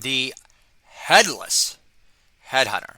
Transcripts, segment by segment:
the Headless Headhunter.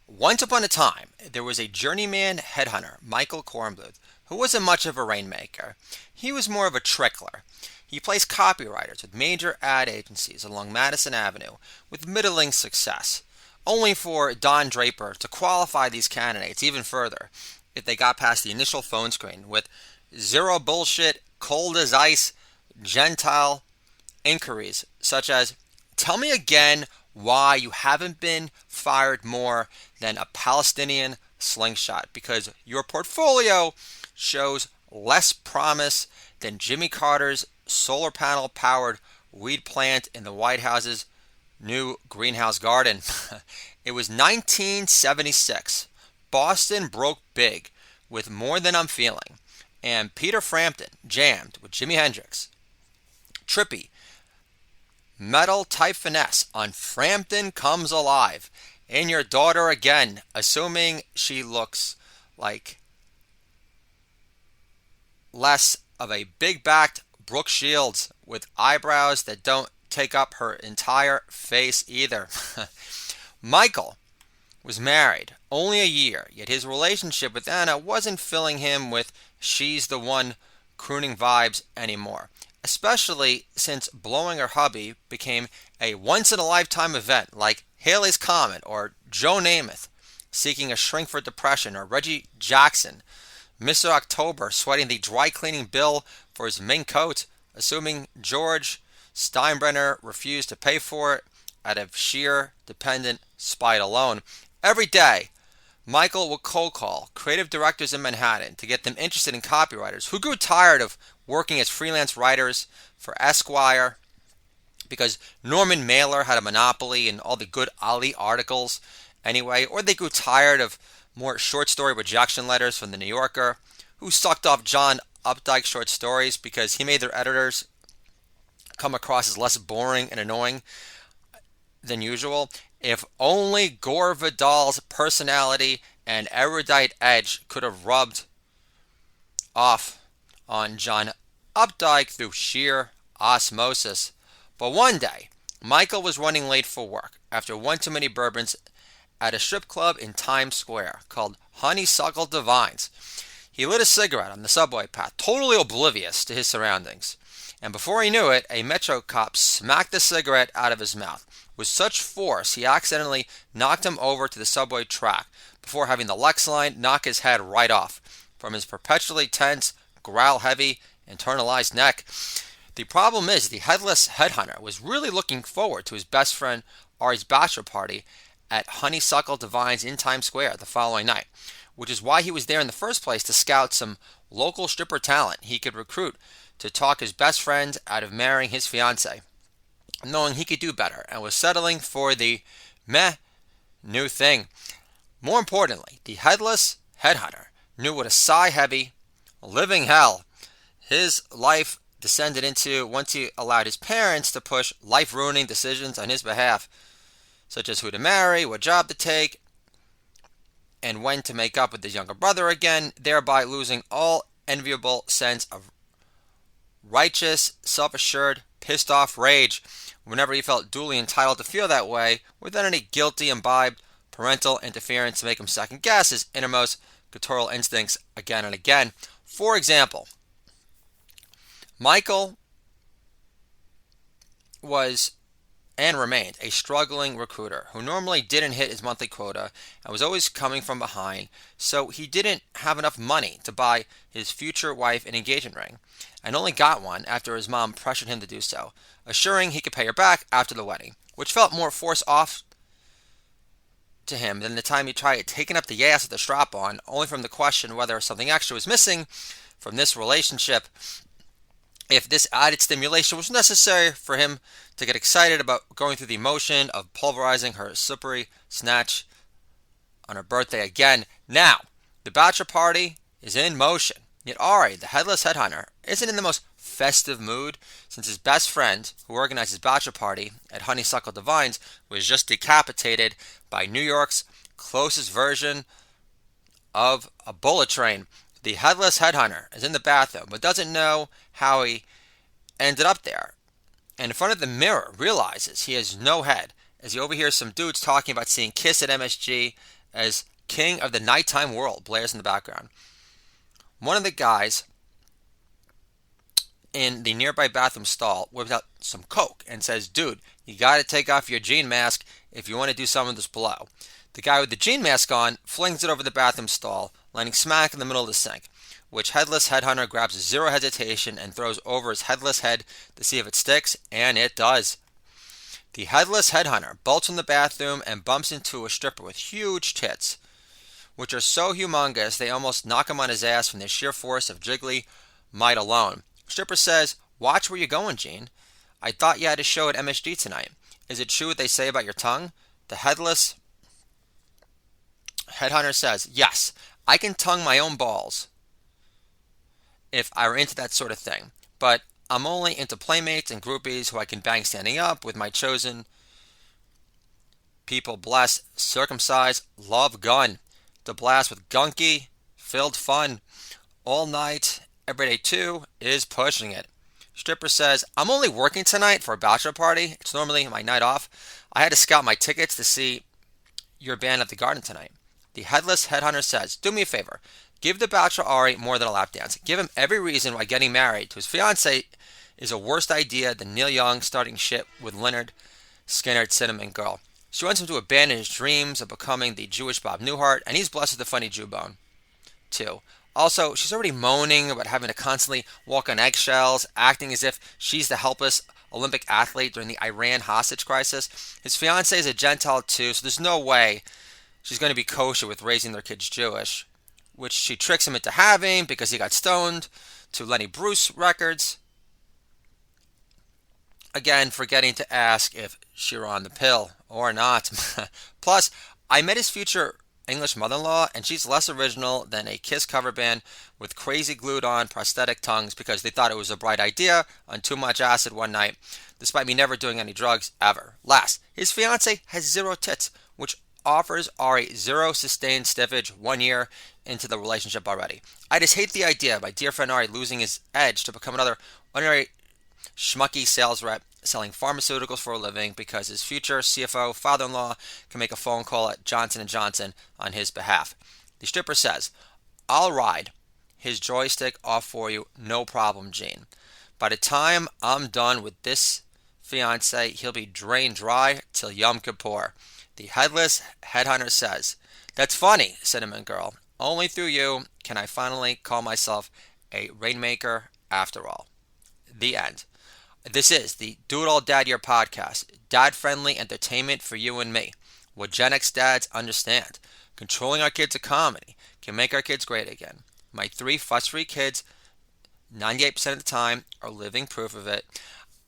Once upon a time, there was a journeyman headhunter, Michael Kornbluth, who wasn't much of a rainmaker. He was more of a trickler. He placed copywriters with major ad agencies along Madison Avenue with middling success, only for Don Draper to qualify these candidates even further if they got past the initial phone screen with zero bullshit, cold as ice, gentile inquiries such as, "Tell me again why you haven't been fired more than a Palestinian slingshot, because your portfolio shows less promise than Jimmy Carter's solar panel powered weed plant in the White House's new greenhouse garden." It was 1976. Boston broke big with More Than I'm Feeling, and Peter Frampton jammed with Jimi Hendrix. Trippy metal type finesse on Frampton Comes Alive. In Your Daughter Again, assuming she looks like less of a big-backed Brooke Shields with eyebrows that don't take up her entire face either. Michael was married only a year, yet his relationship with Anna wasn't filling him with she's the one crooning vibes anymore, especially since blowing her hubby became a once-in-a-lifetime event like Halley's Comet or Joe Namath seeking a shrink for depression, or Reggie Jackson, Mr. October, sweating the dry cleaning bill for his mink coat, assuming George Steinbrenner refused to pay for it out of sheer dependent spite alone. Every day, Michael would cold call creative directors in Manhattan to get them interested in copywriters who grew tired of working as freelance writers for Esquire because Norman Mailer had a monopoly in all the good Ali articles anyway, or they grew tired of more short story rejection letters from the New Yorker, who sucked off John Updike's short stories because he made their editors come across as less boring and annoying than usual. If only Gore Vidal's personality and erudite edge could have rubbed off on John Updike through sheer osmosis. But one day, Michael was running late for work after one too many bourbons at a strip club in Times Square called Honeysuckle Divines. He lit a cigarette on the subway path, totally oblivious to his surroundings. And before he knew it, a Metro cop smacked the cigarette out of his mouth with such force he accidentally knocked him over to the subway track before having the Lex line knock his head right off from his perpetually tense, growl-heavy, internalized neck. The problem is the Headless Headhunter was really looking forward to his best friend Ari's bachelor party at Honeysuckle Divines in Times Square the following night, which is why he was there in the first place, to scout some local stripper talent he could recruit to talk his best friend out of marrying his fiancée, knowing he could do better, and was settling for the meh new thing. More importantly, the Headless Headhunter knew what a sigh-heavy, living hell his life descended into once he allowed his parents to push life-ruining decisions on his behalf, such as who to marry, what job to take, and when to make up with his younger brother again, thereby losing all enviable sense of righteous, self-assured, pissed-off rage whenever he felt duly entitled to feel that way without any guilty, imbibed parental interference to make him second-guess his innermost guttural instincts again and again. For example, Michael was and remained a struggling recruiter who normally didn't hit his monthly quota and was always coming from behind, so he didn't have enough money to buy his future wife an engagement ring, and only got one after his mom pressured him to do so, assuring he could pay her back after the wedding, which felt more forced off to him than the time he tried taking up the ass with the strap-on, only from the question whether something extra was missing from this relationship, if this added stimulation was necessary for him to get excited about going through the motion of pulverizing her slippery snatch on her birthday again. Now, the bachelor party is in motion, yet Ari, the Headless Headhunter, isn't in the most festive mood since his best friend, who organized his bachelor party at Honeysuckle Divines, was just decapitated by New York's closest version of a bullet train. The Headless Headhunter is in the bathroom, but doesn't know how he ended up there. and in front of the mirror realizes he has no head as he overhears some dudes talking about seeing Kiss at MSG as King of the Nighttime World blares in the background. One of the guys in the nearby bathroom stall whips out some coke and says, "Dude, you gotta take off your jean mask if you want to do some of this blow." The guy with the jean mask on flings it over the bathroom stall, landing smack in the middle of the sink, which Headless Headhunter grabs zero hesitation and throws over his headless head to see if it sticks, and it does. The Headless Headhunter bolts from the bathroom and bumps into a stripper with huge tits, which are so humongous they almost knock him on his ass from the sheer force of jiggly might alone. Stripper says, "Watch where you're going, Gene. I thought you had a show at MSG tonight. Is it true what they say about your tongue?" The Headless Headhunter says, "Yes, I can tongue my own balls if I were into that sort of thing. But I'm only into playmates and groupies who I can bang standing up with my chosen people, bless, circumcised, love gun, to blast with gunky, filled fun, all night, every day too, is pushing it." Stripper says, "I'm only working tonight for a bachelor party. It's normally my night off. I had to scout my tickets to see your band at the Garden tonight." The Headless Headhunter says, "Do me a favor. Give the bachelor Ari more than a lap dance. Give him every reason why getting married to his fiancée is a worse idea than Neil Young starting shit with Leonard Skinner's Cinnamon Girl." She wants him to abandon his dreams of becoming the Jewish Bob Newhart, and he's blessed with a funny Jew bone, too. Also, she's already moaning about having to constantly walk on eggshells, acting as if she's the helpless Olympic athlete during the Iran hostage crisis. His fiancée is a Gentile, too, so there's no way she's going to be kosher with raising their kids Jewish, which she tricks him into having because he got stoned to Lenny Bruce records. Again, forgetting to ask if she were on the pill or not. Plus, I met his future English mother-in-law, and she's less original than a Kiss cover band with crazy glued-on prosthetic tongues because they thought it was a bright idea on too much acid one night, despite me never doing any drugs ever. Last, his fiancée has zero tits, which offers Ari zero sustained stiffage 1 year into the relationship already. I just hate the idea of my dear friend Ari losing his edge to become another ordinary schmucky sales rep selling pharmaceuticals for a living because his future CFO father-in-law can make a phone call at Johnson & Johnson on his behalf. The stripper says, "I'll ride his joystick off for you, no problem, Gene. By the time I'm done with this fiancé, he'll be drained dry till Yom Kippur." The Headless Headhunter says, "That's funny, Cinnamon Girl. Only through you can I finally call myself a rainmaker after all." The end. This is the Do It All Dad Year podcast, dad-friendly entertainment for you and me. What Gen X dads understand. Controlling our kids' economy can make our kids great again. My 3 fuss-free kids, 98% of the time, are living proof of it.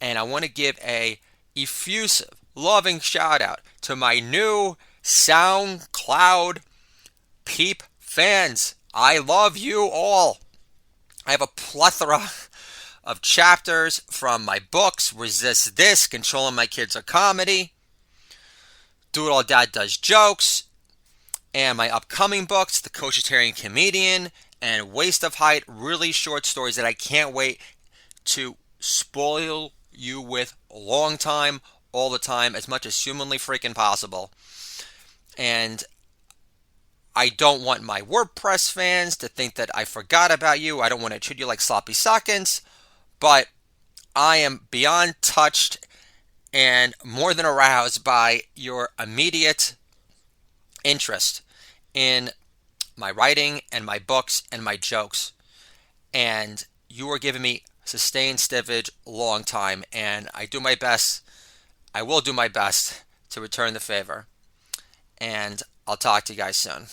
And I want to give a effusive, loving shout-out to my new SoundCloud Peep fans. I love you all. I have a plethora of chapters from my books, Resist This, Controlling My Kids' a Comedy, Do It All Dad Does Jokes, and my upcoming books, The Coachitarian Comedian, and Waste of Height, really short stories that I can't wait to spoil you with a long time, all the time, as much as humanly freaking possible. And I don't want my WordPress fans to think that I forgot about you. I don't want to treat you like sloppy seconds. But I am beyond touched and more than aroused by your immediate interest in my writing and my books and my jokes. And you are giving me sustained stiffage a long time. And I will do my best to return the favor. And I'll talk to you guys soon.